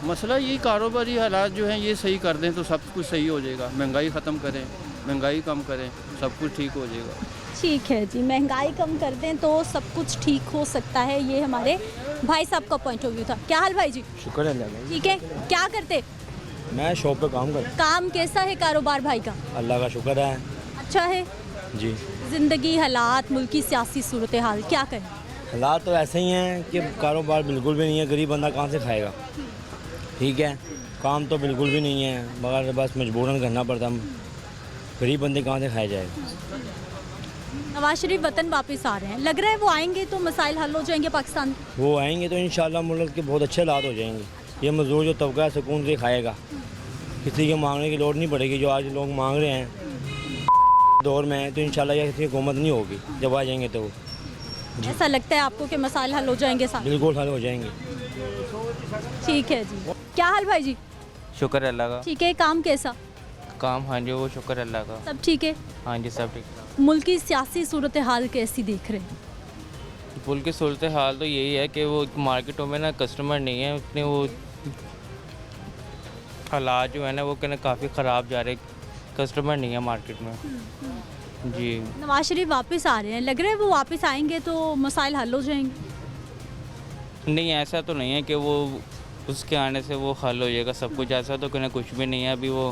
मसला यही कारोबारी हालात जो हैं ये सही कर दें तो सब कुछ सही हो जाएगा। महंगाई ख़त्म करें, महंगाई कम करें, सब कुछ ठीक हो जाएगा। ठीक है जी, महंगाई कम कर दें तो सब कुछ ठीक हो सकता है। ये हमारे भाई साहब का पॉइंट ऑफ व्यू था। क्या हाल भाई जी? शुक्र है अल्लाह का। ठीक है, क्या करते? मैं शॉप पे काम करता काम कैसा है कारोबार भाई का? हूँ, अल्लाह का शुक्र है अच्छा है। जी। जिंदगी, हालात, मुल्क की सियासी सूरत हाल क्या करें? हालात तो ऐसे ही हैं कि कारोबार बिल्कुल भी नहीं है, गरीब बंदा कहाँ से खाएगा। ठीक है, काम तो बिल्कुल भी नहीं है, मगर बस मजबूरन करना पड़ता, गरीब बंदे कहाँ से खाए जाएगा। नवाज शरीफ वतन वापस आ रहे हैं, लग रहा है वो आएंगे तो मसाइल हल हो जाएंगे पाकिस्तान। वो आएंगे तो इंशाल्लाह मुल्क के बहुत अच्छे हालात हो जाएंगे। ये मजदूर जो तबका है सुकून से खाएगा, किसी के मांगने की लोड़ नहीं पड़ेगी। जो आज लोग मांग रहे हैं दौर में है, तो इंशाल्लाह ये किसी हुकूमत नहीं होगी जब आ जाएंगे तो। ऐसा लगता है आपको कि मसाइल हल हो जाएंगे साहब? बिल्कुल हल हो जाएंगे। ठीक है जी। क्या हाल भाई जी? शुक्र अल्लाह का। ठीक है, काम कैसा? काम हाँ जी वो शुक्र अल्लाह का। सब ठीक है? हाँ जी सब ठीक। मुल्क की सियासी सूरत हाल कैसी देख रहे हैं? मुल्क की सूरत हाल तो यही है कि वो मार्केटों में ना कस्टमर नहीं है उतने, वो हालात जो है ना वो कहना काफ़ी ख़राब जा रहे, कस्टमर नहीं है मार्केट में जी। नवाज शरीफ वापस आ रहे हैं, लग रहा है वो वापस आएंगे तो मसाइल हल हो जाएंगे? नहीं ऐसा तो नहीं है कि वो उसके आने से वो हल हो जाएगा सब कुछ, ऐसा तो कहना कुछ भी नहीं है। अभी वो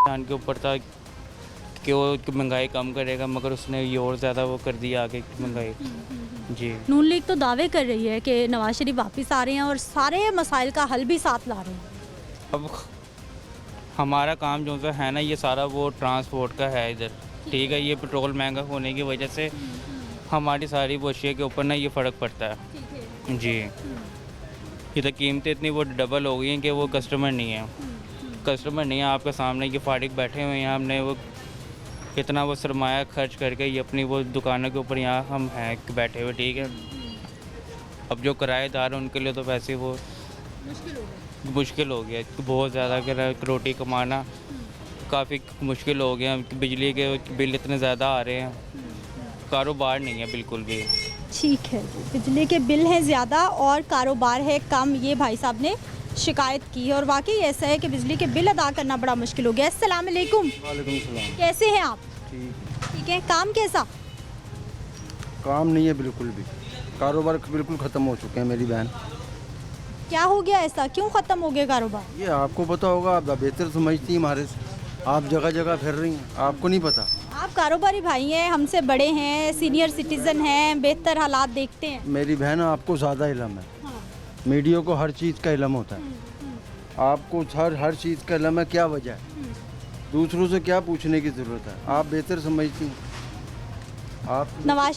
जान के ऊपर था कि वो महंगाई कम करेगा, मगर उसने ये और ज़्यादा वो कर दिया आगे महंगाई जी। नून लीग तो दावे कर रही है कि नवाज शरीफ वापस आ रहे हैं और सारे मसाइल का हल भी साथ ला रहे हैं। अब हमारा काम जो सा है ना ये सारा वो ट्रांसपोर्ट का है इधर, ठीक है। ये पेट्रोल महंगा होने की वजह से हमारी सारी बोशिया के ऊपर ना ये फ़र्क पड़ता है जी। ये तो कीमतें इतनी वो डबल हो गई हैं कि वो कस्टमर नहीं है, कस्टमर नहीं है आपके सामने। ये फारिग बैठे हुए हैं, हमने वो इतना वो सरमाया खर्च करके ये अपनी वो दुकानों के ऊपर यहाँ हम हैं बैठे हुए, ठीक है। अब जो किराएदार हैं उनके लिए तो वैसे वो मुश्किल हो गया बहुत ज़्यादा, कि रोटी कमाना काफ़ी मुश्किल हो गया। बिजली के बिल इतने ज़्यादा आ रहे हैं, कारोबार नहीं है बिल्कुल भी। ठीक है, बिजली के बिल हैं ज़्यादा और कारोबार है कम, ये भाई साहब ने शिकायत की है। और वाकई ऐसा है कि बिजली के बिल अदा करना बड़ा मुश्किल हो गया। अस्सलाम वालेकुम। वालेकुम सलाम। कैसे हैं आप? ठीक है, काम कैसा? काम नहीं है बिल्कुल भी, कारोबार बिल्कुल ख़त्म हो चुके हैं मेरी बहन। क्या हो गया ऐसा, क्यों ख़त्म हो गया कारोबार? ये आपको पता होगा, आप बेहतर समझती हैं हमारे से, आप जगह जगह फिर रही हैं, आपको नहीं पता। आप कारोबारी भाई हैं, हमसे बड़े हैं, सीनियर सिटीज़न हैं, बेहतर हालात देखते हैं। मेरी बहन आपको ज़्यादा इलम है, मीडिया को हर चीज़ का इलम होता है, आपको हर चीज़ का इलम है। क्या वजह है, दूसरों से क्या पूछने की ज़रूरत है, आप बेहतर समझती हैं। आप नवाज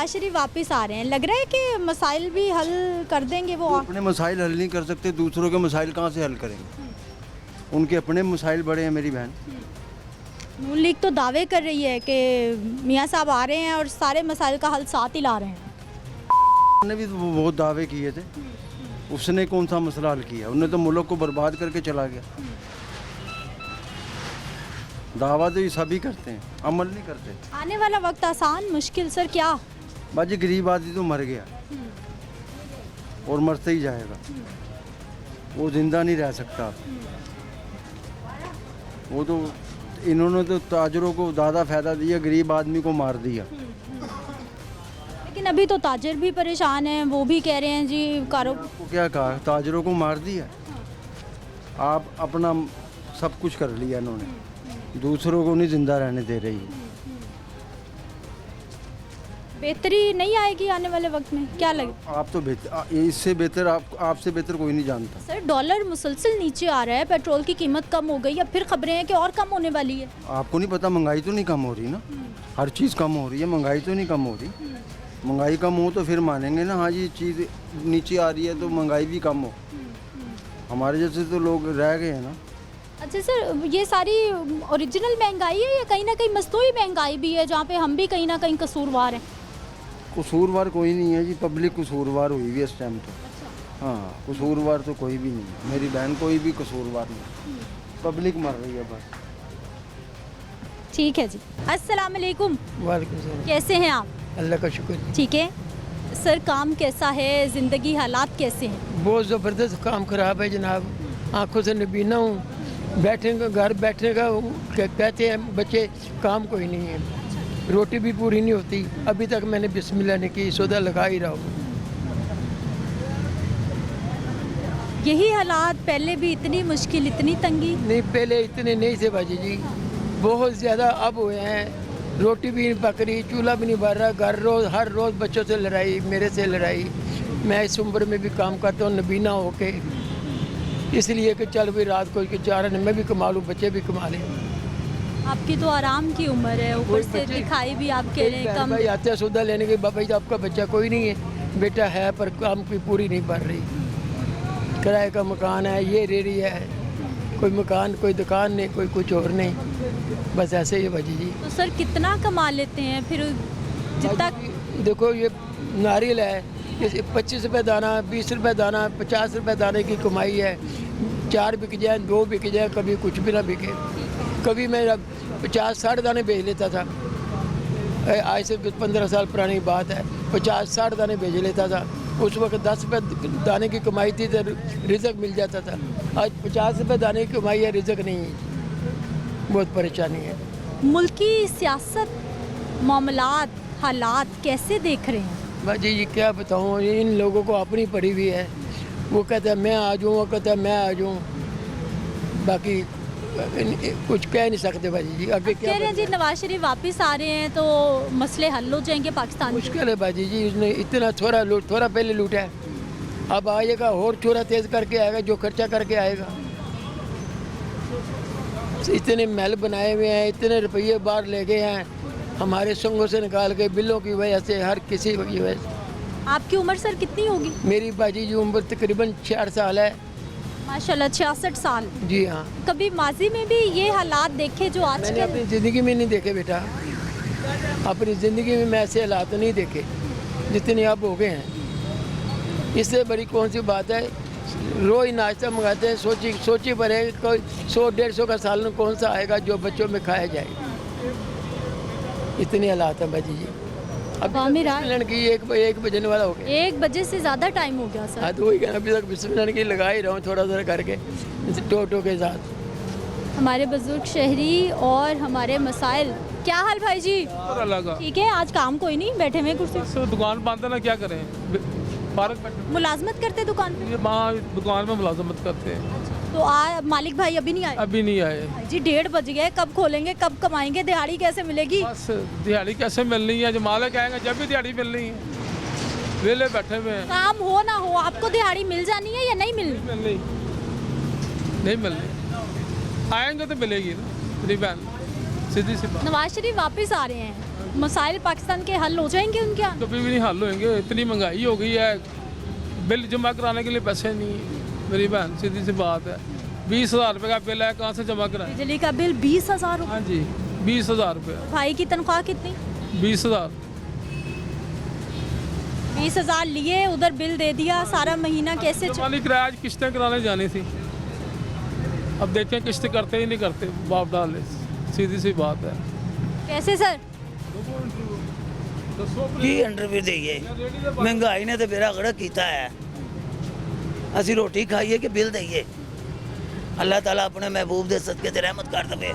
शरीफ वापस आ रहे हैं, लग रहा है कि मसाइल भी हल कर देंगे वो। अपने मसाइल हल नहीं कर सकते, दूसरों के मसाइल कहाँ से हल करेंगे, उनके अपने मसाइल बड़े हैं मेरी बहन। नून लीग तो दावे कर रही है कि मियाँ साहब आ रहे हैं और सारे मसाइल का हल साथ ही ला रहे हैं। उसने भी तो बहुत दावे किए थे, उसने कौन सा मसला हल किया, उन्होंने तो मुल्क को बर्बाद करके चला गया। दावा तो ये सभी करते हैं, अमल नहीं करते। आने वाला वक्त आसान मुश्किल सर क्या? बाजी गरीब आदमी तो मर गया और मरते ही जाएगा, वो जिंदा नहीं रह सकता। वो तो इन्होंने तो ताजरों को ज़्यादा फ़ायदा दिया, गरीब आदमी को मार दिया। लेकिन अभी तो ताजर भी परेशान हैं, वो भी कह रहे हैं जी को क्या कहा, ताजरों को मार दिया। आप अपना सब कुछ कर लिया इन्होंने, दूसरों को नहीं जिंदा रहने दे रही। बेहतरी नहीं आएगी आने वाले वक्त में, क्या लगे? आप तो बेहतर, इससे बेहतर आपसे बेहतर कोई नहीं जानता। सर डॉलर मुसलसल नीचे आ रहा है, पेट्रोल की कीमत कम हो गई, अब फिर खबरें हैं कि और कम होने वाली है। आपको नहीं पता, महंगाई तो नहीं कम हो रही ना, हर चीज़ कम हो रही है, महंगाई तो नहीं कम हो रही। महंगाई कम हो तो फिर मानेंगे ना, हाँ जी चीज़ नीचे आ रही है तो महंगाई भी कम हो। हमारे जैसे तो लोग रह गए हैं ना। अच्छा सर, ये सारी ओरिजिनल महंगाई है या कहीं ना कहीं मस्तूरी महंगाई भी है जहाँ पे हम भी कहीं ना कहीं कसूरवार हैं? कसूरवार कोई नहीं है जी, पब्लिक कसूरवार हुई हुई इस टाइम तो। हाँ, कसूरवार तो कोई भी नहीं है, मेरी बहन कोई भी कसूरवार नहीं, पब्लिक मर रही है बस। ठीक है जी। अस्सलाम वालेकुम, वालेकुम सलाम। कैसे हैं आप? अल्लाह का शुक्र। ठीक है सर, काम कैसा है, ज़िंदगी हालात कैसे हैं? बहुत ज़बरदस्त काम खराब है जनाब, आंखों से नबीना हूँ। बैठने का घर बैठने का कहते हैं बच्चे, काम कोई नहीं है, रोटी भी पूरी नहीं होती। अभी तक मैंने बिस्मिल्लाह नहीं की, सौदा लगा ही रहा हूँ। यही हालात पहले भी इतनी मुश्किल, इतनी तंगी? नहीं, पहले इतने नहीं थे बाजी जी, बहुत ज़्यादा अब हुए हैं। रोटी भी नहीं पक रही, चूल्हा भी नहीं भर रहा, हर रोज़ बच्चों से लड़ाई, मेरे से लड़ाई। मैं इस उम्र में भी काम करता हूँ नबीना होके, इसलिए कि चल भाई रात को कि 4 आने मैं भी कमा लूँ, बच्चे भी कमा लें। आपकी तो आराम की उम्र है, ऊपर से बच्चे- दिखाई भी आप कह रहे हैं कम। भाई आते हैं सौदा लेने के, बाबा जी आपका बच्चा कोई नहीं है, बेटा है पर काम की पूरी नहीं भर रही। किराए का मकान है, ये रेडी है, कोई मकान कोई दुकान नहीं, कोई कुछ और नहीं, बस ऐसे ही बाजी जी। तो सर कितना कमा लेते हैं फिर? जितना देखो ये नारियल है, ये 25 रुपये दाना, 20 रुपये दाना, 50 रुपये दाने की कमाई है। 4 बिक जाए, 2 बिक जाए, कभी कुछ भी ना बिके। कभी मैं 50-60 दाने बेच लेता था, आज से 15 साल पुरानी बात है। 50-60 दाने बेच लेता था, उस वक्त 10 रुपये दाने की कमाई थी तो रिज़क मिल जाता था। आज 50 रुपये दाने की कमाई है, रिज़क नहीं है, बहुत परेशानी है। मुल्की सियासत, मामलात, हालात कैसे देख रहे हैं? बाजी ये क्या बताऊँ, इन लोगों को अपनी पड़ी हुई है। वो कहता है मैं आ जाऊँ, वो कहता है मैं आ जाऊँ, बाकी कुछ कह नहीं सकते बाजी जी। आगे क्या कह रहे हैं जी नवाज शरीफ वापस आ रहे हैं तो मसले हल हो जाएंगे पाकिस्तान के। मुश्किल है बाजी जी, उसने इतना थोड़ा पहले लूटा है, अब आएगा और थोड़ा तेज़ करके आएगा, जो खर्चा करके आएगा। इतने महल बनाए हुए हैं, इतने रुपये बाहर ले गए हैं, हमारे संगों से निकाल के, बिलों की वजह से, हर किसी की वजह से। आपकी उम्र सर कितनी होगी? मेरी बाजी जी उम्र तकरीबन 66 साल है। माशाल्लाह 66 साल। जी हाँ। कभी माजी में भी ये हालात देखे जो आज मैंने के? अपनी ज़िंदगी में नहीं देखे बेटा, अपनी ज़िंदगी में मैं ऐसे हालात नहीं देखे जितने अब हो गए हैं। इससे बड़ी कौन सी बात है, रोज़ नाश्ता मंगाते हैं, सोची पर है कोई 100-150 का सालन कौन सा आएगा जो बच्चों में खाया जाए। इतने हालात हैं बाजी जी। अवामी राय बिस्मिल्लाह की एक बजने वाला हो गया। 1 बजे से ज़्यादा टाइम हो गया सर। हाँ तो वही कहना, अभी तक बिस्मिल्लाह की लगा ही रहा हूँ थोड़ा थोड़ा करके, टो के साथ। हमारे बुजुर्ग शहरी और हमारे मसाइल। क्या हाल भाई जी? ठीक है, आज काम कोई नहीं, बैठे हुए कुर्सी। दुकान बंद है ना, क्या करें, मुलाजमत करते दुकान पे? दुकान में मुलाजमत करते हैं। तो मालिक भाई अभी नहीं आए? अभी नहीं आए। भाई जी 1:30 बज गए, कब खोलेंगे, कब कमाएंगे, दिहाड़ी कैसे मिलेगी? बस दिहाड़ी कैसे मिलनी है, जो मालिक आएगा जब भी दिहाड़ी मिलनी है। वेले बैठे हुए हैं, काम हो ना हो आपको दिहाड़ी मिल जानी है या नहीं मिलनी? नहीं मिलनी, आएंगे तो मिलेगी ना, मेरी बहन, सीधी सी बात। नवाज शरीफ वापस आ रहे हैं, मसाइल पाकिस्तान के हल हो जाएंगे उनके यहाँ? कभी भी नहीं हल होंगे, इतनी महंगाई हो गई है, बिल जमा कराने के लिए पैसे नहीं है मेरी बहन, सीधी सी बात है। 20,000 रुपये का बिल है, कहाँ से जमा कराएं? बिजली का बिल 20,000 हाँ जी, 20,000 रुपये। भाई की तनख्वाह कितनी? 20,000। 20,000 लिए, उधर बिल दे दिया, सारा महीना कैसे वाली किराया किस्तें कराने जानी थी, अब देखें किस्तें करते ही नहीं करते, बाप डाले, सीधी सी बात है। कैसे सर? की इंटरव्यू दईए, महंगाई ने तो बेड़ा गड़ा किया है। असी रोटी खाइए कि बिल दईए। अल्लाह ताला अपने महबूब दे सदके ते रहमत कर दे।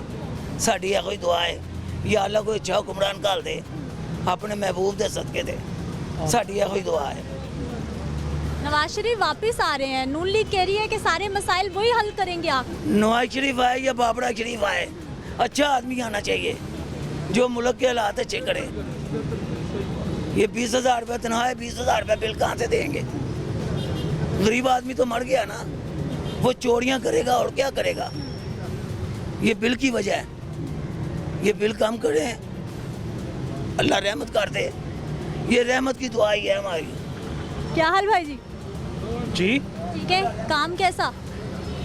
साडी यह कोई दुआ है, या अल्लाह कोई अच्छा हुक्मरान घाल दे अपने महबूब दे सदके ते, साडी यह कोई दुआ है। नवाज शरीफ वापस आ रहे हैं, नून लीग कह रही है कि सारे मसाइल वही हल करेंगे। आप नवाज शरीफ आए या बाबरा शरीफ आए, अच्छा आदमी आना चाहिए जो मुल्क के हालात अच्छे करे। ये 20,000 रुपये तनख्वाह है, 20,000 रुपये बिल कहाँ से देंगे? गरीब आदमी तो मर गया ना, वो चोरियां करेगा और क्या करेगा? ये बिल की वजह है, ये बिल कम करें, अल्लाह रहमत कर दे, ये रहमत की दुआ ही है हमारी। क्या हाल भाई जी? जी ठीक है, काम कैसा?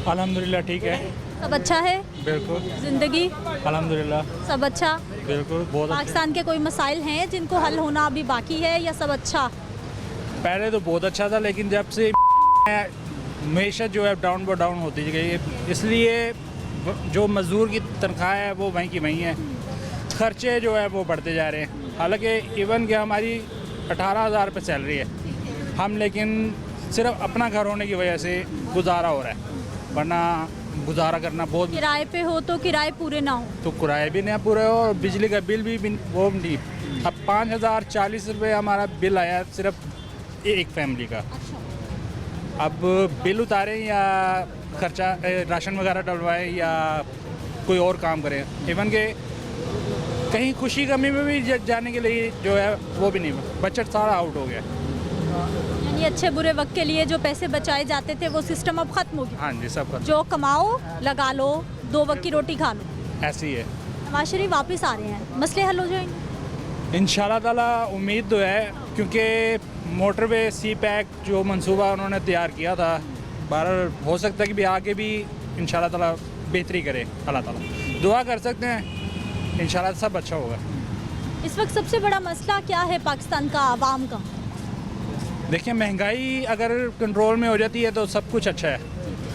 अल्हम्दुलिल्लाह ठीक है, सब अच्छा है? बिल्कुल। जिंदगी अल्हम्दुलिल्लाह सब अच्छा? बिल्कुल, बहुत अच्छा। पाकिस्तान के कोई मसाइल हैं जिनको हल होना अभी बाकी है या सब अच्छा? पहले तो बहुत अच्छा था, लेकिन जब से हमेशा जो है डाउन बाय डाउन होती गई है, इसलिए जो मज़दूर की तनख्वाह है वो वहीं की वहीं है। खर्चे जो है वो बढ़ते जा रहे हैं। हालांकि इवन कि हमारी 18,000 रुपये सैलरी है, हम लेकिन सिर्फ अपना घर होने की वजह से गुजारा हो रहा है, वरना गुजारा करना बहुत। किराए पे हो तो किराए पूरे ना हो तो किराए भी नहीं पूरे हो और बिजली का बिल भी वो नहीं। अब 5,040 रुपये हमारा बिल आया सिर्फ एक फैमिली का। अब बिल उतारें या खर्चा राशन वगैरह डलवाएं या कोई और काम करें, इवन के कहीं खुशी गमी में भी जाने के लिए जो है वो भी नहीं, बजट सारा आउट हो गया। यानी अच्छे बुरे वक्त के लिए जो पैसे बचाए जाते थे वो सिस्टम अब खत्म हो गया। हाँ जी, सब खत्म। जो कमाओ लगा लो, 2 वक्त की रोटी खा लो, ऐसी है। नवाज शरीफ वापस आ रहे हैं, मसले हल हो जाएंगे इंशाल्लाह ताला, उम्मीद तो है, क्योंकि मोटरवे सी पैक जो मंसूबा उन्होंने तैयार किया था, बहरहाल हो सकता है कि भी आगे भी इंशाल्लाह ताला बेहतरी करे। अल्लाह ताला दुआ कर सकते हैं, इंशाल्लाह सब अच्छा होगा। इस वक्त सबसे बड़ा मसला क्या है पाकिस्तान का, आवाम का? देखिए, महंगाई अगर कंट्रोल में हो जाती है तो सब कुछ अच्छा है।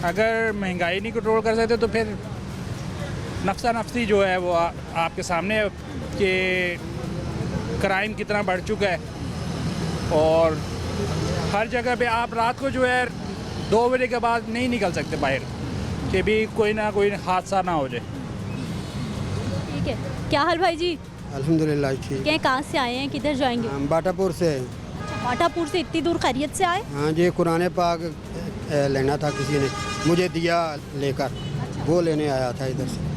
अगर महंगाई नहीं कंट्रोल कर सकते तो फिर नफ्सा नफ्सी जो है वो आपके सामने है कि क्राइम कितना बढ़ चुका है, और हर जगह पे आप रात को जो है 2 बजे के बाद नहीं निकल सकते बाहर कि भी कोई ना कोई हादसा ना हो जाए। ठीक है, क्या हाल भाई जी? अल्हम्दुलिल्लाह ठीक क्या, कहाँ से आए हैं, किधर जाएंगे? हम बाटापुर से। बाटापुर से इतनी दूर खैरियत से आए? हाँ जी, कुरान पाक लेना था, किसी ने मुझे दिया लेकर, वो लेने आया था इधर से।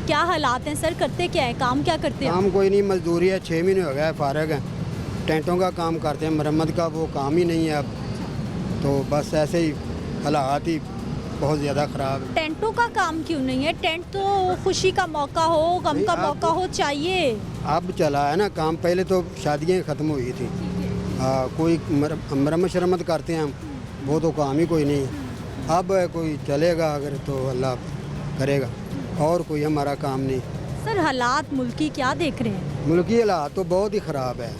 क्या हालात हैं सर, करते क्या है, काम क्या करते हैं? काम कोई नहीं, मजदूरी है, 6 महीने हो गए फारग है, टेंटों का काम करते हैं, मरम्मत का वो काम ही नहीं है अब, तो बस ऐसे ही हालात ही बहुत ज़्यादा ख़राब है। टेंटों का काम क्यों नहीं है? टेंट तो खुशी का मौका हो, गम का मौका हो चाहिए। अब चला है ना काम, पहले तो शादियाँ ख़त्म हुई थी। कोई मरम्मत शरम्मत करते हैं हम, वो तो काम ही कोई नहीं है। अब कोई चलेगा अगर तो अल्लाह करेगा, और कोई हमारा काम नहीं। सर हालात मुल्की क्या देख रहे हैं? मुल्की हालात तो बहुत ही ख़राब है,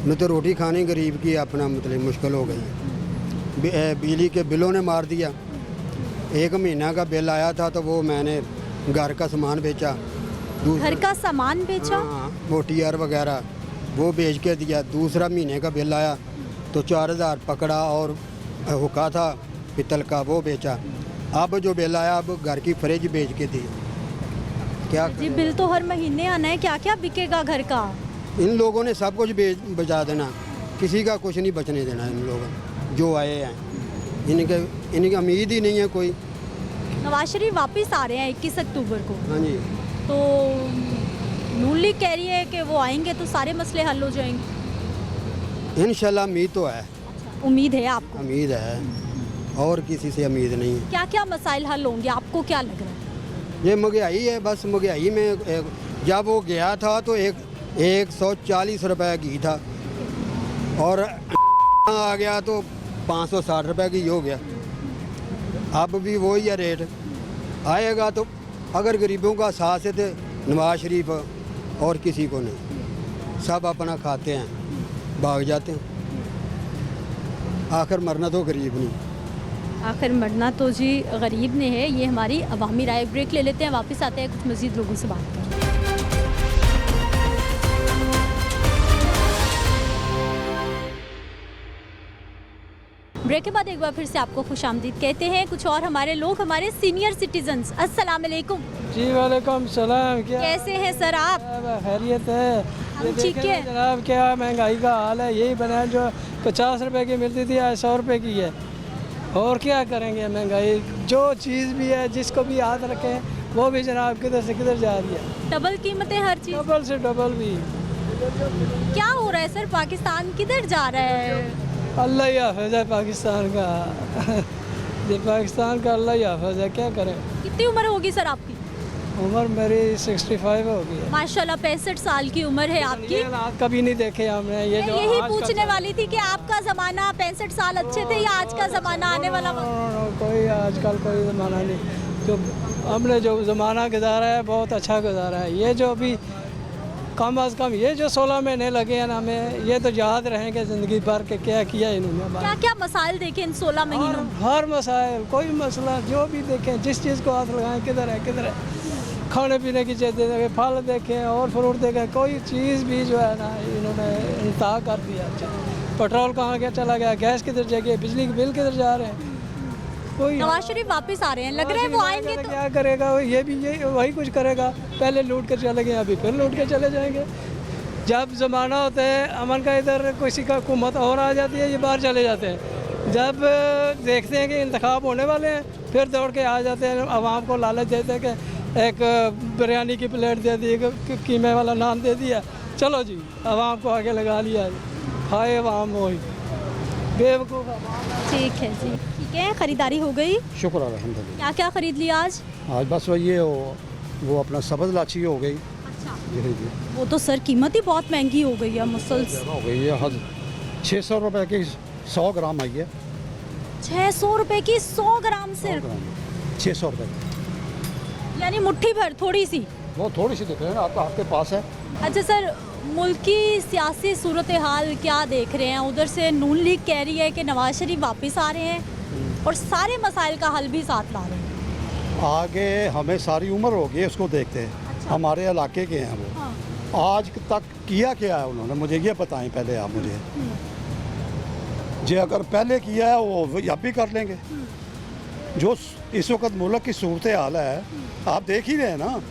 न तो रोटी खाने गरीब की अपना मतलब मुश्किल हो गई है। बिजली के बिलों ने मार दिया। 1 महीना का बिल आया था तो वो मैंने घर का सामान बेचा, घर का सामान बेचा, मोटियार वगैरह वो बेच के दिया। दूसरा महीने का बिल आया तो 4,000 पकड़ा और हुक्का था पित्तल का, वो बेचा। अब जो बिल आया, अब घर की फ्रिज बेच के दी। क्या जी, बिल तो हर महीने आना है, क्या क्या बिकेगा घर का? इन लोगों ने सब कुछ बचा देना, किसी का कुछ नहीं बचने देना। इन लोगों जो आए हैं, इनकी उम्मीद ही नहीं है कोई। नवाज शरीफ वापस आ रहे हैं 21 अक्टूबर को। हाँ जी, तो नून लीग कह रही है कि वो आएंगे तो सारे मसले हल हो जाएंगे। इंशाल्लाह उम्मीद तो है। उम्मीद है आपको? उम्मीद है, और किसी से उम्मीद नहीं है। क्या क्या मसाइल हल होंगे, आपको क्या लग रहा है? ये महंगाई है, बस महंगाई में जब वो गया था तो 140 रुपये घी था, और आ गया तो 560 रुपये की हो गया। अब भी वही है रेट, आएगा तो अगर गरीबों का साथ है तो नवाज शरीफ और किसी को नहीं, सब अपना खाते हैं, भाग जाते हैं। आखिर मरना तो गरीब नहीं, आखिर मरना तो जी गरीब ने है। ये हमारी अवामी राय। ब्रेक ले लेते हैं, वापस आते हैं, कुछ मज़ीद लोगों से बात करें। ब्रेक के बाद एक बार फिर से आपको खुशामदीद कहते हैं। कुछ और हमारे लोग, हमारे सीनियर सिटीजन्स, अस्सलाम वालेकुम। जी वालेकुम सलाम। क्या कैसे हैं सर आप? खैरियत है। हम ठीक है जनाब, क्या महंगाई का हाल है, यही बना है, जो 50 रुपए की मिलती थी आज 100 रुपए की है। और क्या करेंगे, महंगाई जो चीज़ भी है, जिसको भी हाथ रखें वो भी जनाब किधर से किधर जा रही है। डबल कीमतें हर चीज़, डबल से डबल भी। क्या हो रहा है सर, पाकिस्तान किधर जा रहा है? अल्लाह ही हाफिज है पाकिस्तान का। ये पाकिस्तान का अल्लाह ही हाफिज है, क्या करें। कितनी उम्र होगी सर आपकी? उम्र मेरी 65 होगी है। माशाल्लाह 65 साल की उम्र है आपकी। ये हालात कभी नहीं देखे हमने। ये जो यही पूछने वाली थी कि आपका ज़माना 65 साल अच्छे थे या आज का ज़माना आने वाला? कोई आजकल कोई ज़माना नहीं, जो हमने जो ज़माना गुजारा है बहुत अच्छा गुजारा है। ये जो अभी कम अज़ कम ये जो 16 महीने लगे हैं ना, हमें ये तो याद रहेंगे ज़िंदगी भर के क्या किया इन्होंने। क्या क्या मसाइल देखे इन 16 महीनों? हर मसाइल, कोई मसला जो भी देखें, जिस चीज़ को हाथ लगाएं, किधर है किधर है, खाने पीने की चीज़ें देखें, फल देखें और फ्रूट देखें, कोई चीज़ भी जो है ना इन्होंने इंतहा कर दिया। पेट्रोल कहाँ गया चला गया, गैस किधर जगह, बिजली के बिल किधर जा रहे हैं। कोई नवाज शरीफ वापस आ रहे हैं, लग रहा है वो आएंगे तो क्या करेगा, ये भी यही वही कुछ करेगा। पहले लूट कर चले गए, अभी फिर लूट के चले जाएंगे। जब ज़माना होता है अमन का, इधर किसी का हुकूमत और आ जाती है, ये बाहर चले जाते हैं। जब देखते हैं कि इंतखाब होने वाले हैं, फिर दौड़ के आ जाते हैं। आवाम को लालच देते हैं कि एक बिरयानी की प्लेट दे दी, कीमे वाला नान दे दिया, चलो जी आवाम को आगे लगा लिया, खाए आवाम वही बेवकूफ़। ठीक है जी, ठीक है। ख़रीदारी हो गई? शुक्र अल्हम्दुलिल्लाह। क्या क्या ख़रीद लिया आज? आज बस ये वो अपना सब्ज़ लाची हो गई। अच्छा, जी वो तो सर कीमत ही बहुत महंगी हो गई है, मुसलसल हो गई है। हद 600 रुपए की 100 ग्राम आई है। 600 रुपए की 100 ग्राम सिर्फ? 600 रुपए, यानी मुट्ठी भर, थोड़ी सी। वो थोड़ी सी दिख रही है, आपके पास है। अच्छा सर, मुल्क की सियासी सूरत हाल क्या देख रहे हैं? उधर से नून लीग कह रही है कि नवाज शरीफ वापस आ रहे हैं और सारे मसाइल का हल भी साथ ला रहे हैं। आगे हमें सारी उम्र हो गई उसको देखते हैं। अच्छा। हमारे इलाके के हैं वो। हाँ। आज तक किया क्या है उन्होंने, मुझे ये बताएं पहले आप मुझे। जो अगर पहले किया है वो अब भी कर लेंगे। जो इस वक्त मुल्क की सूरत हाल है आप देख ही रहे हैं ना,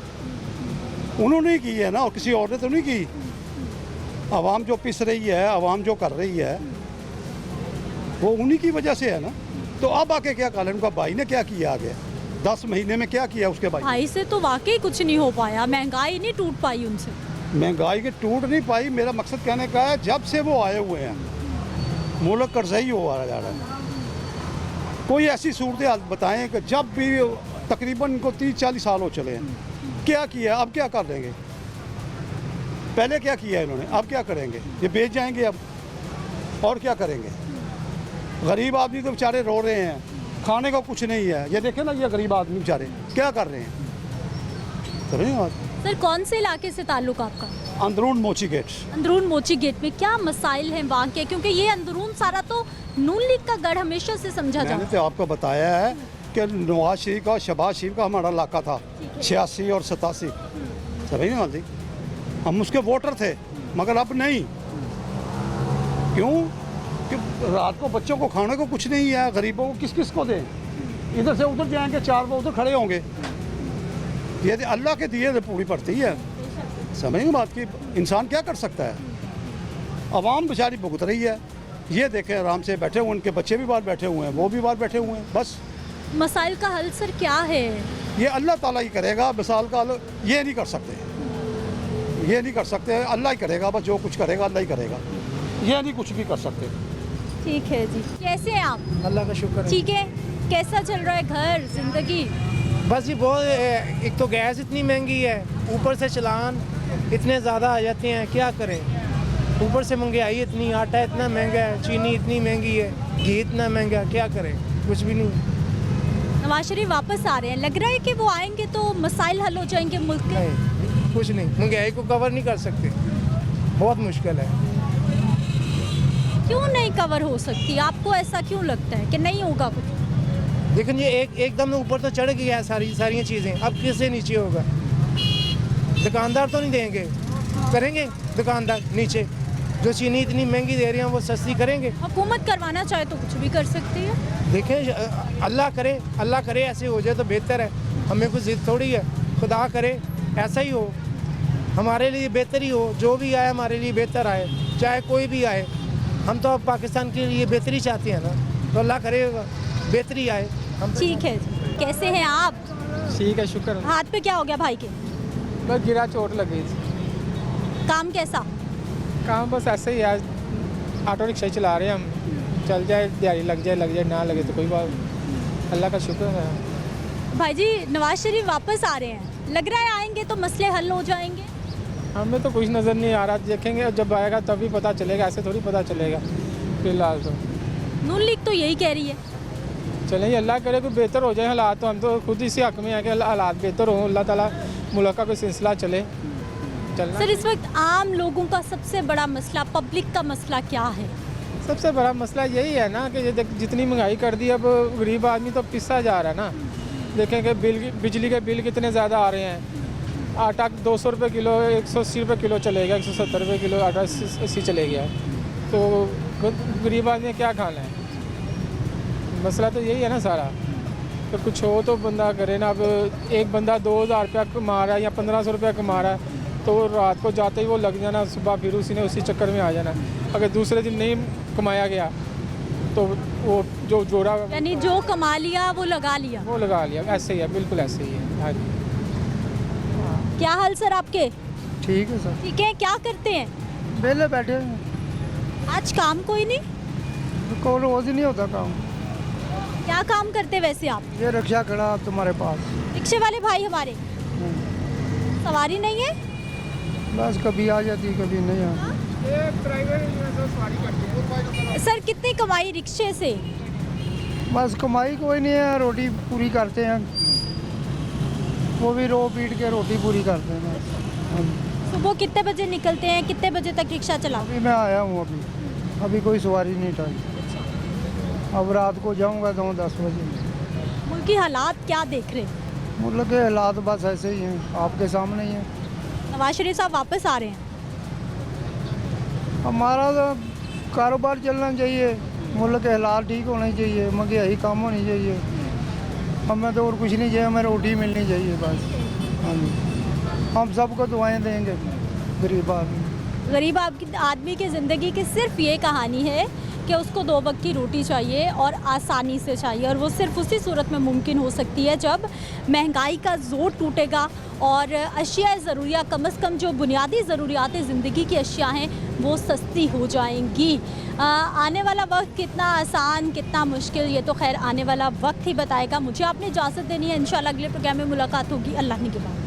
उन्होंने ही की है ना, और किसी और ने तो नहीं की। आवाम जो पिस रही है, आवाम जो कर रही है, वो उन्हीं की वजह से है ना। तो अब आके क्या कहा, उनका भाई ने क्या किया आगे 10 महीने में, क्या किया उसके भाई से? तो वाकई कुछ नहीं हो पाया, महंगाई नहीं टूट पाई उनसे। महंगाई के टूट नहीं पाई। मेरा मकसद कहने का है, जब से वो आए हुए हैं मुल्क कर्ज़ई हुआ जा रहा है। कोई ऐसी सूरत हाल बताएं कि जब भी तकरीबन इनको 30-40 साल हो चले हैं, क्या किया, अब क्या कर देंगे? पहले क्या किया इन्होंने, अब क्या करेंगे? ये बेच जाएंगे अब, और क्या करेंगे? गरीब आदमी तो बेचारे रो रहे हैं, खाने का कुछ नहीं है। ये देखें ना, ये गरीब आदमी बेचारे क्या कर रहे हैं। सर कौन से इलाके से ताल्लुक आपका? अंदरून मोची गेट। अंदरून मोची गेट में क्या मसाइल हैं वहाँ के? क्योंकि ये अंदरून सारा तो नून लीग का गढ़ हमेशा से समझा जाता है। मैंने तो आपको बताया है कि नवाज शरीफ का, शहबाज शरीफ का हमारा इलाका था 86 और 87, समझ नहीं आती। हम उसके वोटर थे, मगर अब नहीं। क्यों? कि रात को बच्चों को खाने को कुछ नहीं है, गरीबों को किस किस को दें? इधर से उधर जाएंगे, 4 वो उधर खड़े होंगे। ये अल्लाह के दिए पूरी पड़ती है, समझेंगे बात की। इंसान क्या कर सकता है? आवाम बेचारी भुगत रही है। ये देखें आराम से बैठे हुए, उनके बच्चे भी बाहर बैठे हुए हैं, वो भी बाहर बैठे हुए हैं। बस मसाइल का हल सर क्या है? ये अल्लाह ताला ही करेगा। मिसाल का हल ये नहीं कर सकते, ये नहीं कर सकते। अल्लाह ही करेगा, बस जो कुछ करेगा अल्लाह ही करेगा। ये नहीं कुछ भी कर सकते। ठीक है जी। कैसे हैं आप? अल्लाह का शुक्र है। ठीक है। कैसा चल रहा है घर, जिंदगी? बस ये बहुत, एक तो गैस इतनी महंगी है, ऊपर से चालान इतने ज़्यादा आ जाते हैं, क्या करें। ऊपर से महंगाई इतनी, आटा इतना महंगा है, चीनी इतनी महंगी है, घी इतना महंगा, क्या करें, कुछ भी नहीं। नवाज शरीफ वापस आ रहे हैं, लग रहा है कि वो आएंगे तो मसाइल हल हो जाएंगे मुल्क के? नहीं, कुछ नहीं, महंगाई को कवर नहीं कर सकते, बहुत मुश्किल है। क्यों नहीं कवर हो सकती? आपको ऐसा क्यों लगता है कि नहीं होगा कुछ? लेकिन ये एकदम ऊपर तो चढ़ गया है सारी चीज़ें, अब किससे नीचे होगा? दुकानदार तो नहीं देंगे, करेंगे दुकानदार नीचे? जो चीनी इतनी महंगी दे रहे हैं वो सस्ती करेंगे? हुकूमत करवाना चाहे तो कुछ भी कर सकती है। देखें, अल्लाह करे ऐसे हो जाए तो बेहतर है। हमें कुछ जिद थोड़ी है, खुदा करे ऐसा ही हो, हमारे लिए बेहतर ही हो। जो भी आए हमारे लिए बेहतर आए, चाहे कोई भी आए। हम तो अब पाकिस्तान के लिए बेहतरी चाहते हैं ना, तो अल्लाह करे बेहतरी आए। ठीक है जी। कैसे हैं आप? ठीक है, शुक्र। हाथ पे क्या हो गया भाई के? बस गिरा, चोट लगी थी। काम कैसा? काम बस ऐसे ही आज ऑटो रिक्शा चला रहे हैं हम, चल जाए दिहाड़ी लग जाए ना लगे तो कोई बात, अल्लाह का शुक्र है। भाई जी, नवाज शरीफ वापस आ रहे हैं, लग रहा है आएंगे तो मसले हल हो जाएंगे? हमें तो कुछ नज़र नहीं आ रहा, देखेंगे जब आएगा तभी पता चलेगा, ऐसे थोड़ी पता चलेगा फिलहाल तो। नून लीग तो यही कह रही है। चलें, अल्लाह करे कोई बेहतर हो जाए हालात, तो हम तो खुद इसी हक में हैं कि हालात बेहतर हों, अल्लाह ताला मुल्क का कोई सिलसिला चलना। सर इस वक्त आम लोगों का सबसे बड़ा मसला, पब्लिक का मसला क्या है? सबसे बड़ा मसला यही है ना कि जितनी महंगाई कर दी, अब गरीब आदमी तो पिसा जा रहा है ना। देखें कि बिजली के बिल कितने ज़्यादा आ रहे हैं, आटा 200 रुपये किलो, 180 रुपये किलो चलेगा, 170 रुपये किलो आटा ऐसी चले गया। तो गरीब आदमी क्या खाना है? मसला तो यही है ना सारा। तो कुछ हो तो बंदा करे ना। अब एक बंदा 2000 रुपया कमा रहा है या 1500 रुपया कमा रहा है, तो रात को जाते ही वो लग जाना, सुबह फिर उसी चक्कर में आ जाना। अगर दूसरे दिन नहीं कमाया गया तो वो जो जोड़ा, यानी जो कमा लिया वो लगा लिया। ऐसे ही है, बिल्कुल ऐसे ही है। हाँ जी। क्या हाल सर आपके? ठीक है सर। ठीक है, क्या करते हैं? वेले बैठे हैं। आज काम कोई नहीं? को रोज ही नहीं होता काम। क्या काम करते वैसे आप? ये रिक्शा खड़ा तुम्हारे पास। रिक्शे वाले भाई हमारे सवारी नहीं है? बस कभी आ जाती कभी नहीं आती। सर कितनी कमाई रिक्शे से? बस कमाई कोई नहीं है, रोटी पूरी करते हैं, वो भी रो पीट के रोटी पूरी करते हैं। सुबह कितने बजे निकलते हैं, कितने बजे तक रिक्शा चलाते हैं? अभी मैं आया हूँ, अभी कोई सवारी नहीं टाई। अब रात को जाऊँगा 9-10 बजे। मुल्क की हालात क्या देख रहे हैं? मुल्क के हालात बस ऐसे ही हैं, आपके सामने ही हैं। नवाज शरीफ साहब वापस आ रहे हैं। हमारा तो कारोबार चलना चाहिए, मुल्क के हालात ठीक होने चाहिए, महंगाई कम होनी चाहिए। हमें तो और कुछ नहीं चाहिए, हमें रोटी मिलनी चाहिए बस। हाँ जी, हम सबको दुआएं देंगे। गरीब आदमी की ज़िंदगी की सिर्फ ये कहानी है कि उसको 2 वक्त की रोटी चाहिए और आसानी से चाहिए, और वो सिर्फ उसी सूरत में मुमकिन हो सकती है जब महंगाई का जोर टूटेगा और अशिया ज़रूरिया, कम से कम जो बुनियादी ज़रूरियात ज़िंदगी की अशिया हैं वो सस्ती हो जाएंगी। आने वाला वक्त कितना आसान कितना मुश्किल, ये तो खैर आने वाला वक्त ही बताएगा। मुझे आपने इजाज़त देनी है, इंशाल्लाह अगले प्रोग्राम में मुलाकात होगी। अल्लाह ने के बाद।